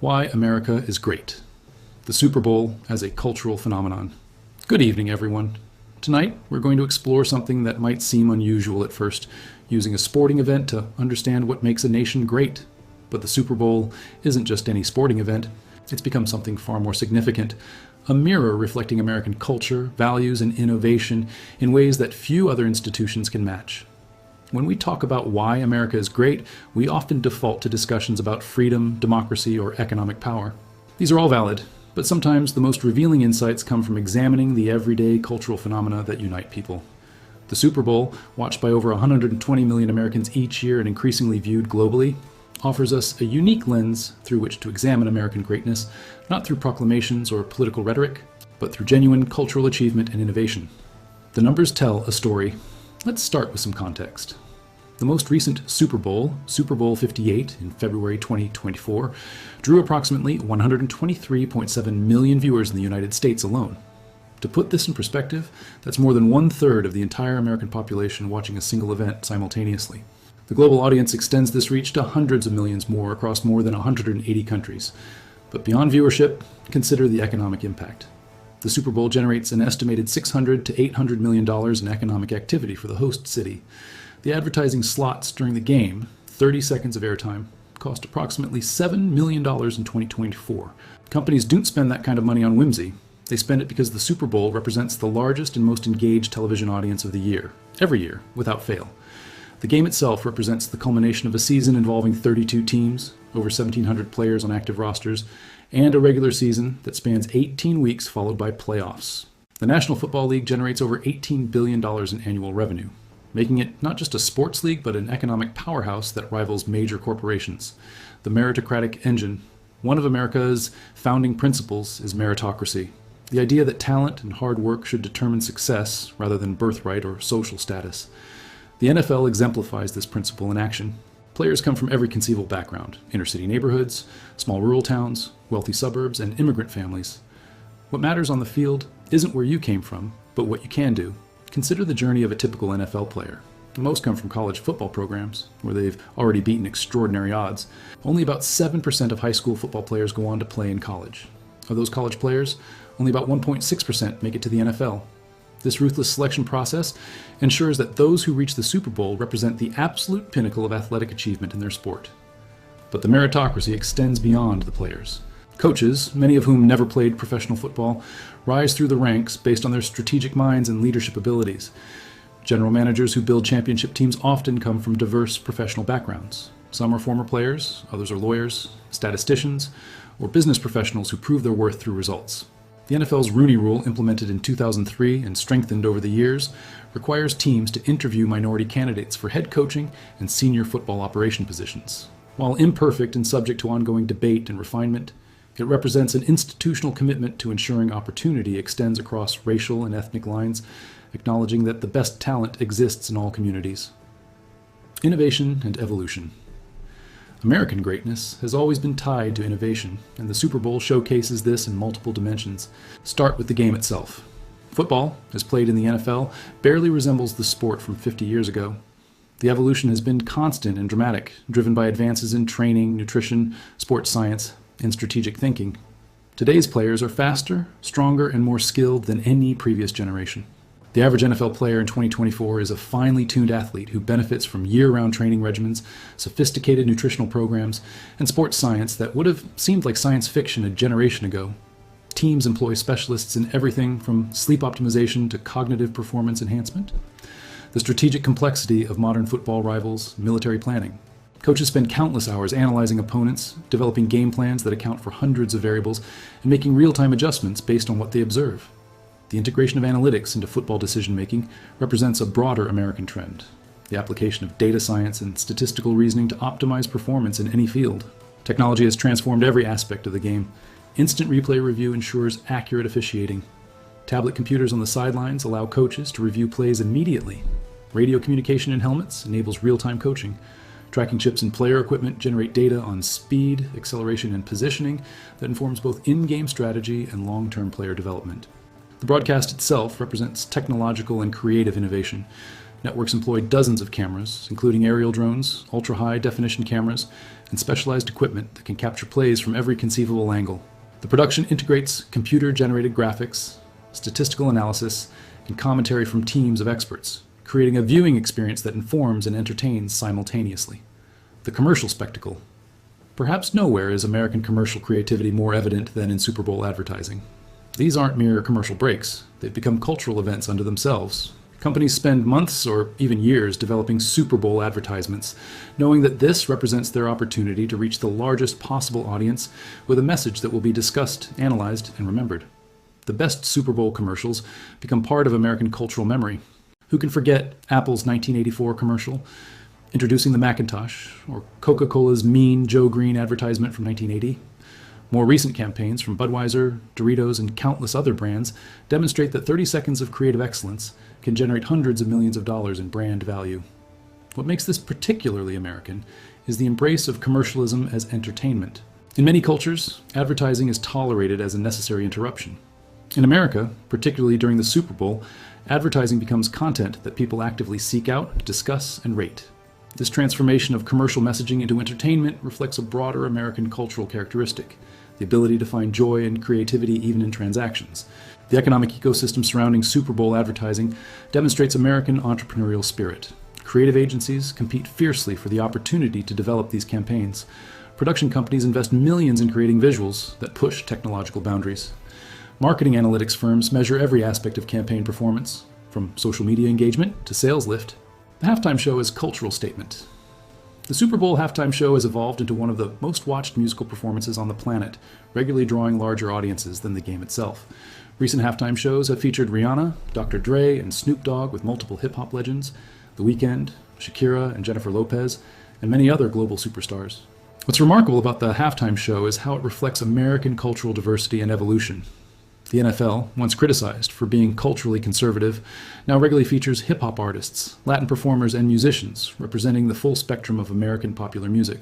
Why America is Great. The Super Bowl as a cultural phenomenon. Good evening, everyone. Tonight, we're going to explore something that might seem unusual at first, using a sporting event to understand what makes a nation great. But the Super Bowl isn't just any sporting event. It's become something far more significant, a mirror reflecting American culture, values, and innovation in ways that few other institutions can match. When we talk about why America is great, we often default to discussions about freedom, democracy, or economic power. These are all valid, but sometimes the most revealing insights come from examining the everyday cultural phenomena that unite people. The Super Bowl, watched by over 120 million Americans each year and increasingly viewed globally, offers us a unique lens through which to examine American greatness, not through proclamations or political rhetoric, but through genuine cultural achievement and innovation. The numbers tell a story. Let's start with some context. The most recent Super Bowl, Super Bowl 58 in February 2024, drew approximately 123.7 million viewers in the United States alone. To put this in perspective, that's more than 1/3 of the entire American population watching a single event simultaneously. The global audience extends this reach to hundreds of millions more across more than 180 countries. But beyond viewership, consider the economic impact. The Super Bowl generates an estimated $600 to $800 million in economic activity for the host city. The advertising slots during the game, 30 seconds of airtime, cost approximately $7 million in 2024. Companies don't spend that kind of money on whimsy. They spend it because the Super Bowl represents the largest and most engaged television audience of the year, every year, without fail. The game itself represents the culmination of a season involving 32 teams, over 1,700 players on active rosters, and a regular season that spans 18 weeks followed by playoffs. The National Football League generates over $18 billion in annual revenue, making it not just a sports league, but an economic powerhouse that rivals major corporations. The meritocratic engine. One of America's founding principles is meritocracy, the idea that talent and hard work should determine success rather than birthright or social status. The NFL exemplifies this principle in action. Players come from every conceivable background: inner-city neighborhoods, small rural towns, wealthy suburbs, and immigrant families. What matters on the field isn't where you came from, but what you can do. Consider the journey of a typical NFL player. Most come from college football programs, where they've already beaten extraordinary odds. Only about 7% of high school football players go on to play in college. Of those college players, only about 1.6% make it to the NFL. This ruthless selection process ensures that those who reach the Super Bowl represent the absolute pinnacle of athletic achievement in their sport. But the meritocracy extends beyond the players. Coaches, many of whom never played professional football, rise through the ranks based on their strategic minds and leadership abilities. General managers who build championship teams often come from diverse professional backgrounds. Some are former players, others are lawyers, statisticians, or business professionals who prove their worth through results. The NFL's Rooney Rule, implemented in 2003 and strengthened over the years, requires teams to interview minority candidates for head coaching and senior football operation positions. While imperfect and subject to ongoing debate and refinement, it represents an institutional commitment to ensuring opportunity extends across racial and ethnic lines, acknowledging that the best talent exists in all communities. Innovation and evolution. American greatness has always been tied to innovation, and the Super Bowl showcases this in multiple dimensions. Start with the game itself. Football, as played in the NFL, barely resembles the sport from 50 years ago. The evolution has been constant and dramatic, driven by advances in training, nutrition, sports science, and strategic thinking. Today's players are faster, stronger, and more skilled than any previous generation. The average NFL player in 2024 is a finely tuned athlete who benefits from year-round training regimens, sophisticated nutritional programs, and sports science that would have seemed like science fiction a generation ago. Teams employ specialists in everything from sleep optimization to cognitive performance enhancement. The strategic complexity of modern football rivals military planning. Coaches spend countless hours analyzing opponents, developing game plans that account for hundreds of variables, and making real-time adjustments based on what they observe. The integration of analytics into football decision-making represents a broader American trend. The application of data science and statistical reasoning to optimize performance in any field. Technology has transformed every aspect of the game. Instant replay review ensures accurate officiating. Tablet computers on the sidelines allow coaches to review plays immediately. Radio communication in helmets enables real-time coaching. Tracking chips in player equipment generate data on speed, acceleration, and positioning that informs both in-game strategy and long-term player development. The broadcast itself represents technological and creative innovation. Networks employ dozens of cameras, including aerial drones, ultra-high definition cameras, and specialized equipment that can capture plays from every conceivable angle. The production integrates computer-generated graphics, statistical analysis, and commentary from teams of experts, creating a viewing experience that informs and entertains simultaneously. The commercial spectacle. Perhaps nowhere is American commercial creativity more evident than in Super Bowl advertising. These aren't mere commercial breaks. They've become cultural events unto themselves. Companies spend months or even years developing Super Bowl advertisements, knowing that this represents their opportunity to reach the largest possible audience with a message that will be discussed, analyzed, and remembered. The best Super Bowl commercials become part of American cultural memory. Who can forget Apple's 1984 commercial introducing the Macintosh, or Coca-Cola's Mean Joe Green advertisement from 1980? More recent campaigns from Budweiser, Doritos, and countless other brands demonstrate that 30 seconds of creative excellence can generate hundreds of millions of dollars in brand value. What makes this particularly American is the embrace of commercialism as entertainment. In many cultures, advertising is tolerated as a necessary interruption. In America, particularly during the Super Bowl, advertising becomes content that people actively seek out, discuss, and rate. This transformation of commercial messaging into entertainment reflects a broader American cultural characteristic: the ability to find joy and creativity even in transactions. The economic ecosystem surrounding Super Bowl advertising demonstrates American entrepreneurial spirit. Creative agencies compete fiercely for the opportunity to develop these campaigns. Production companies invest millions in creating visuals that push technological boundaries. Marketing analytics firms measure every aspect of campaign performance, from social media engagement to sales lift. The halftime show is a cultural statement. The Super Bowl halftime show has evolved into one of the most watched musical performances on the planet, regularly drawing larger audiences than the game itself. Recent halftime shows have featured Rihanna, Dr. Dre, and Snoop Dogg with multiple hip-hop legends, The Weeknd, Shakira, and Jennifer Lopez, and many other global superstars. What's remarkable about the halftime show is how it reflects American cultural diversity and evolution. The NFL, once criticized for being culturally conservative, now regularly features hip-hop artists, Latin performers, and musicians representing the full spectrum of American popular music.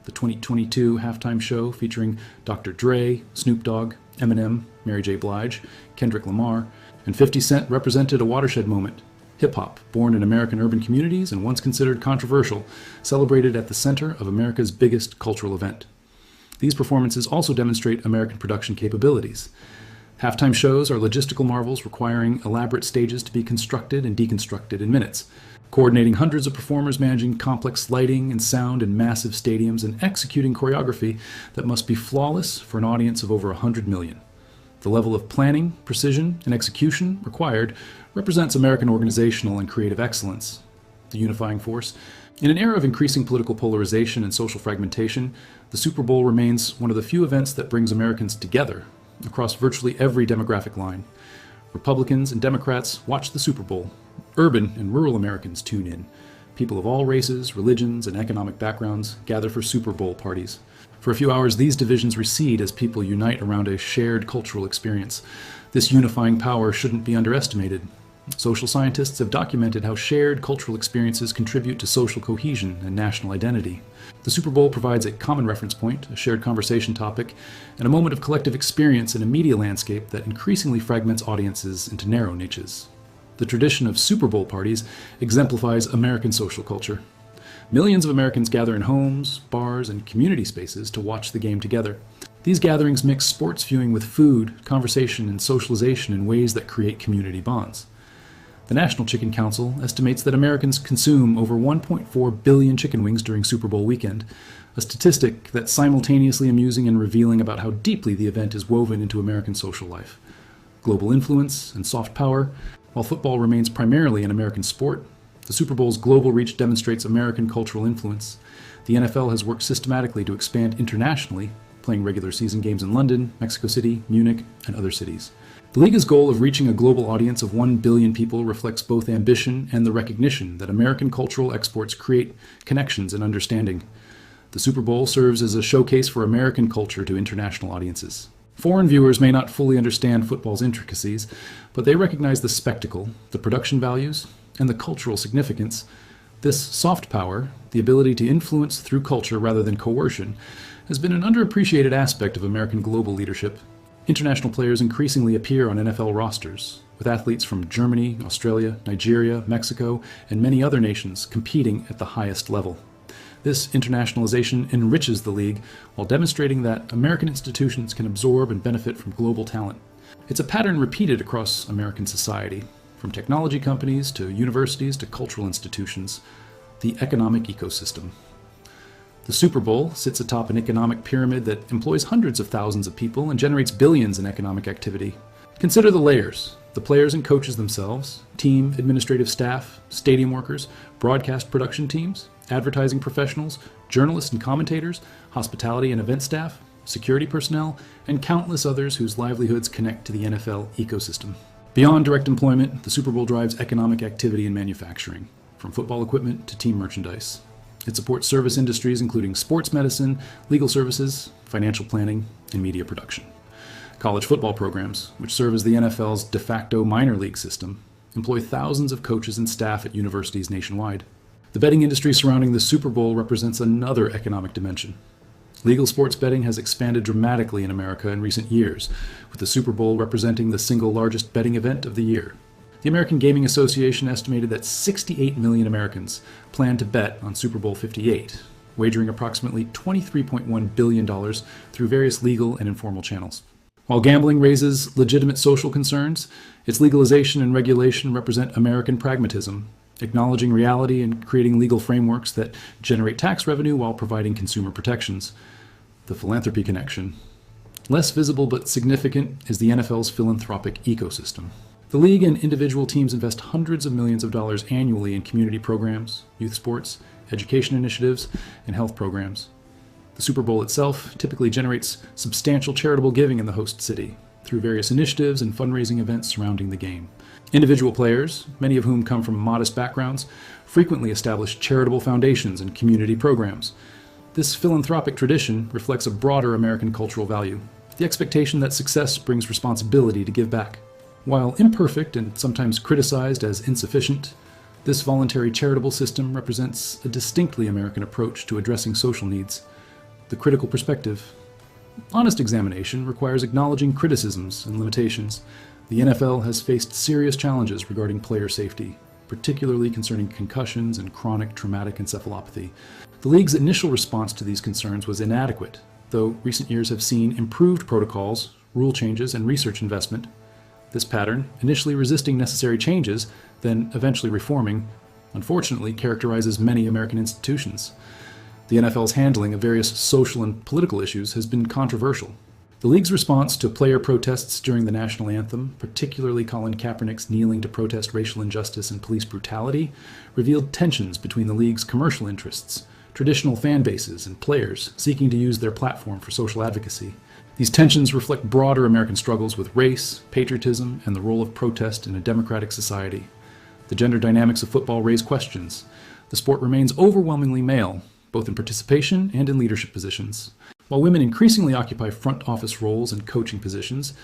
The 2022 halftime show featuring Dr. Dre, Snoop Dogg, Eminem, Mary J. Blige, Kendrick Lamar, and 50 Cent represented a watershed moment. Hip-hop, born in American urban communities and once considered controversial, celebrated at the center of America's biggest cultural event. These performances also demonstrate American production capabilities. Halftime shows are logistical marvels requiring elaborate stages to be constructed and deconstructed in minutes, coordinating hundreds of performers, managing complex lighting and sound in massive stadiums, and executing choreography that must be flawless for an audience of over 100 million. The level of planning, precision, and execution required represents American organizational and creative excellence. The unifying force. In an era of increasing political polarization and social fragmentation, the Super Bowl remains one of the few events that brings Americans together across virtually every demographic line. Republicans and Democrats watch the Super Bowl. Urban and rural Americans tune in. People of all races, religions, and economic backgrounds gather for Super Bowl parties. For a few hours, these divisions recede as people unite around a shared cultural experience. This unifying power shouldn't be underestimated. Social scientists have documented how shared cultural experiences contribute to social cohesion and national identity. The Super Bowl provides a common reference point, a shared conversation topic, and a moment of collective experience in a media landscape that increasingly fragments audiences into narrow niches. The tradition of Super Bowl parties exemplifies American social culture. Millions of Americans gather in homes, bars, and community spaces to watch the game together. These gatherings mix sports viewing with food, conversation, and socialization in ways that create community bonds. The National Chicken Council estimates that Americans consume over 1.4 billion chicken wings during Super Bowl weekend, a statistic that's simultaneously amusing and revealing about how deeply the event is woven into American social life. Global influence and soft power. While football remains primarily an American sport, the Super Bowl's global reach demonstrates American cultural influence. The NFL has worked systematically to expand internationally, playing regular season games in London, Mexico City, Munich, and other cities. The league's goal of reaching a global audience of 1 billion people reflects both ambition and the recognition that American cultural exports create connections and understanding. The Super Bowl serves as a showcase for American culture to international audiences. Foreign viewers may not fully understand football's intricacies, but they recognize the spectacle, the production values, and the cultural significance. This soft power, the ability to influence through culture rather than coercion, has been an underappreciated aspect of American global leadership. International players increasingly appear on NFL rosters, with athletes from Germany, Australia, Nigeria, Mexico, and many other nations competing at the highest level. This internationalization enriches the league while demonstrating that American institutions can absorb and benefit from global talent. It's a pattern repeated across American society, from technology companies to universities to cultural institutions, the economic ecosystem. The Super Bowl sits atop an economic pyramid that employs hundreds of thousands of people and generates billions in economic activity. Consider the layers: the players and coaches themselves, team, administrative staff, stadium workers, broadcast production teams, advertising professionals, journalists and commentators, hospitality and event staff, security personnel, and countless others whose livelihoods connect to the NFL ecosystem. Beyond direct employment, the Super Bowl drives economic activity in manufacturing, from football equipment to team merchandise. It supports service industries including sports medicine, legal services, financial planning, and media production. College football programs, which serve as the NFL's de facto minor league system, employ thousands of coaches and staff at universities nationwide. The betting industry surrounding the Super Bowl represents another economic dimension. Legal sports betting has expanded dramatically in America in recent years, with the Super Bowl representing the single largest betting event of the year. The American Gaming Association estimated that 68 million Americans plan to bet on Super Bowl 58, wagering approximately $23.1 billion through various legal and informal channels. While gambling raises legitimate social concerns, its legalization and regulation represent American pragmatism, acknowledging reality and creating legal frameworks that generate tax revenue while providing consumer protections. The philanthropy connection. Less visible but significant is the NFL's philanthropic ecosystem. The league and individual teams invest hundreds of millions of dollars annually in community programs, youth sports, education initiatives, and health programs. The Super Bowl itself typically generates substantial charitable giving in the host city through various initiatives and fundraising events surrounding the game. Individual players, many of whom come from modest backgrounds, frequently establish charitable foundations and community programs. This philanthropic tradition reflects a broader American cultural value, the expectation that success brings responsibility to give back. While imperfect and sometimes criticized as insufficient, this voluntary charitable system represents a distinctly American approach to addressing social needs. The critical perspective. Honest examination requires acknowledging criticisms and limitations. The NFL has faced serious challenges regarding player safety, particularly concerning concussions and chronic traumatic encephalopathy. The league's initial response to these concerns was inadequate, though recent years have seen improved protocols, rule changes, and research investment. This pattern, initially resisting necessary changes, then eventually reforming, unfortunately characterizes many American institutions. The NFL's handling of various social and political issues has been controversial. The league's response to player protests during the national anthem, particularly Colin Kaepernick's kneeling to protest racial injustice and police brutality, revealed tensions between the league's commercial interests, traditional fan bases, and players seeking to use their platform for social advocacy. These tensions reflect broader American struggles with race, patriotism, and the role of protest in a democratic society. The gender dynamics of football raise questions. The sport remains overwhelmingly male, both in participation and in leadership positions. While women increasingly occupy front office roles and coaching positions,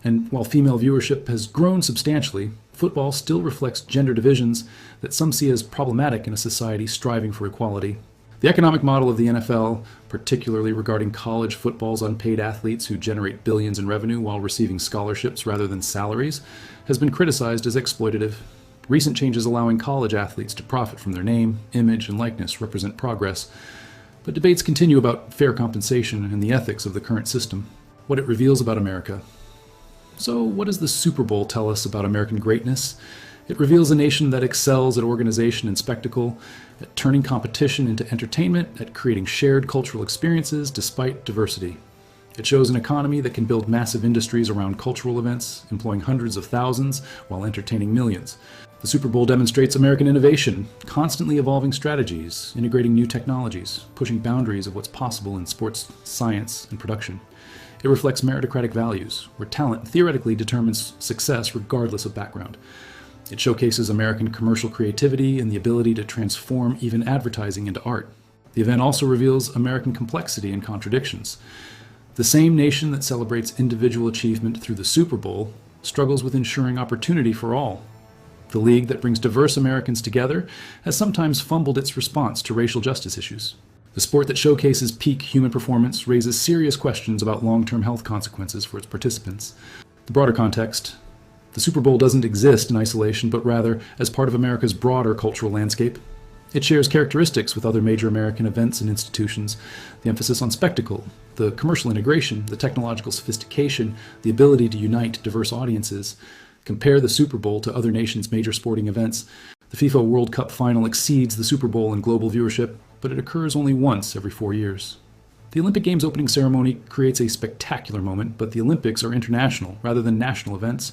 and while female viewership has grown substantially, football still reflects gender divisions that some see as problematic in a society striving for equality. The economic model of the NFL, particularly regarding college football's unpaid athletes who generate billions in revenue while receiving scholarships rather than salaries, has been criticized as exploitative. Recent changes allowing college athletes to profit from their name, image, and likeness represent progress, but debates continue about fair compensation and the ethics of the current system, what it reveals about America. So, what does the Super Bowl tell us about American greatness? It reveals a nation that excels at organization and spectacle, at turning competition into entertainment, at creating shared cultural experiences despite diversity. It shows an economy that can build massive industries around cultural events, employing hundreds of thousands while entertaining millions. The Super Bowl demonstrates American innovation, constantly evolving strategies, integrating new technologies, pushing boundaries of what's possible in sports, science, and production. It reflects meritocratic values, where talent theoretically determines success regardless of background. It showcases American commercial creativity and the ability to transform even advertising into art. The event also reveals American complexity and contradictions. The same nation that celebrates individual achievement through the Super Bowl struggles with ensuring opportunity for all. The league that brings diverse Americans together has sometimes fumbled its response to racial justice issues. The A sport that showcases peak human performance raises serious questions about long-term health consequences for its participants. The broader context: the Super Bowl doesn't exist in isolation, but rather as part of America's broader cultural landscape. It shares characteristics with other major American events and institutions: the emphasis on spectacle, the commercial integration, the technological sophistication, the ability to unite diverse audiences. Compare the Super Bowl to other nations' major sporting events. The FIFA World Cup final exceeds the Super Bowl in global viewership, but it occurs only once every 4 years. The Olympic Games opening ceremony creates a spectacular moment, but the Olympics are international rather than national events.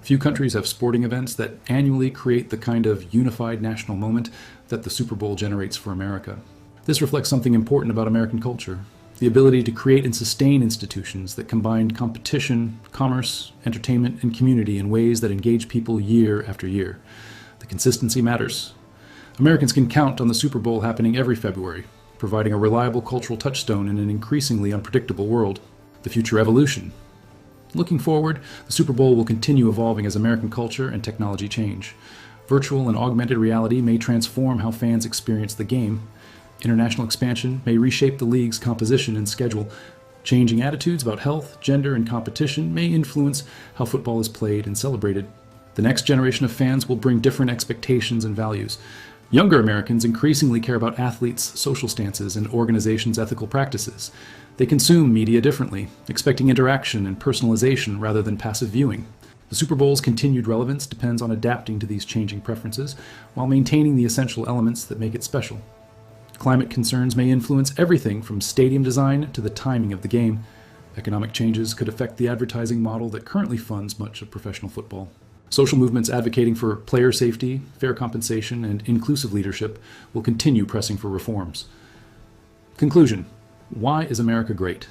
Few countries have sporting events that annually create the kind of unified national moment that the Super Bowl generates for America. This reflects something important about American culture: the ability to create and sustain institutions that combine competition, commerce, entertainment, and community in ways that engage people year after year. The consistency matters. Americans can count on the Super Bowl happening every February, providing a reliable cultural touchstone in an increasingly unpredictable world. The future evolution. Looking forward, the Super Bowl will continue evolving as American culture and technology change. Virtual and augmented reality may transform how fans experience the game. International expansion may reshape the league's composition and schedule. Changing attitudes about health, gender, and competition may influence how football is played and celebrated. The next generation of fans will bring different expectations and values. Younger Americans increasingly care about athletes' social stances and organizations' ethical practices. They consume media differently, expecting interaction and personalization rather than passive viewing. The Super Bowl's continued relevance depends on adapting to these changing preferences while maintaining the essential elements that make it special. Climate concerns may influence everything from stadium design to the timing of the game. Economic changes could affect the advertising model that currently funds much of professional football. Social movements advocating for player safety, fair compensation, and inclusive leadership will continue pressing for reforms. Conclusion: why is America great?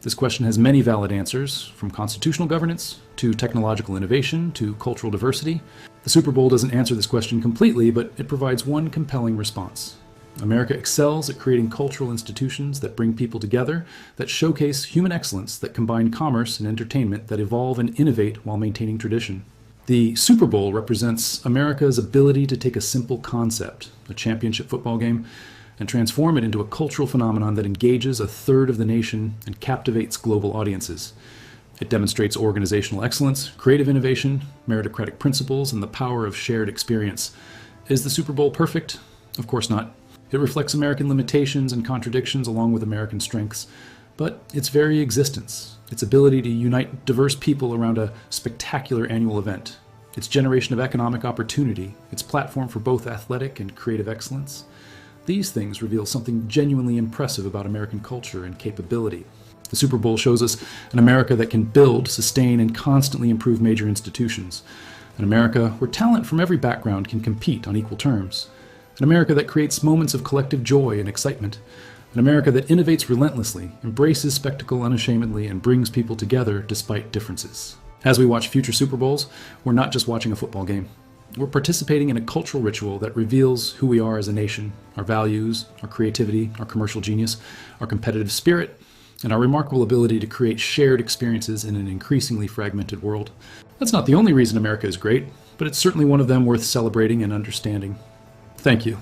This question has many valid answers, from constitutional governance to technological innovation to cultural diversity. The Super Bowl doesn't answer this question completely, but it provides one compelling response. America excels at creating cultural institutions that bring people together, that showcase human excellence, that combine commerce and entertainment, that evolve and innovate while maintaining tradition. The Super Bowl represents America's ability to take a simple concept, a championship football game, and transform it into a cultural phenomenon that engages a third of the nation and captivates global audiences. It demonstrates organizational excellence, creative innovation, meritocratic principles, and the power of shared experience. Is the Super Bowl perfect? Of course not. It reflects American limitations and contradictions along with American strengths. But its very existence, its ability to unite diverse people around a spectacular annual event, its generation of economic opportunity, its platform for both athletic and creative excellence, these things reveal something genuinely impressive about American culture and capability. The Super Bowl shows us an America that can build, sustain, and constantly improve major institutions. An America where talent from every background can compete on equal terms. An America that creates moments of collective joy and excitement. An America that innovates relentlessly, embraces spectacle unashamedly, and brings people together despite differences. As we watch future Super Bowls, we're not just watching a football game. We're participating in a cultural ritual that reveals who we are as a nation, our values, our creativity, our commercial genius, our competitive spirit, and our remarkable ability to create shared experiences in an increasingly fragmented world. That's not the only reason America is great, but it's certainly one of them worth celebrating and understanding. Thank you.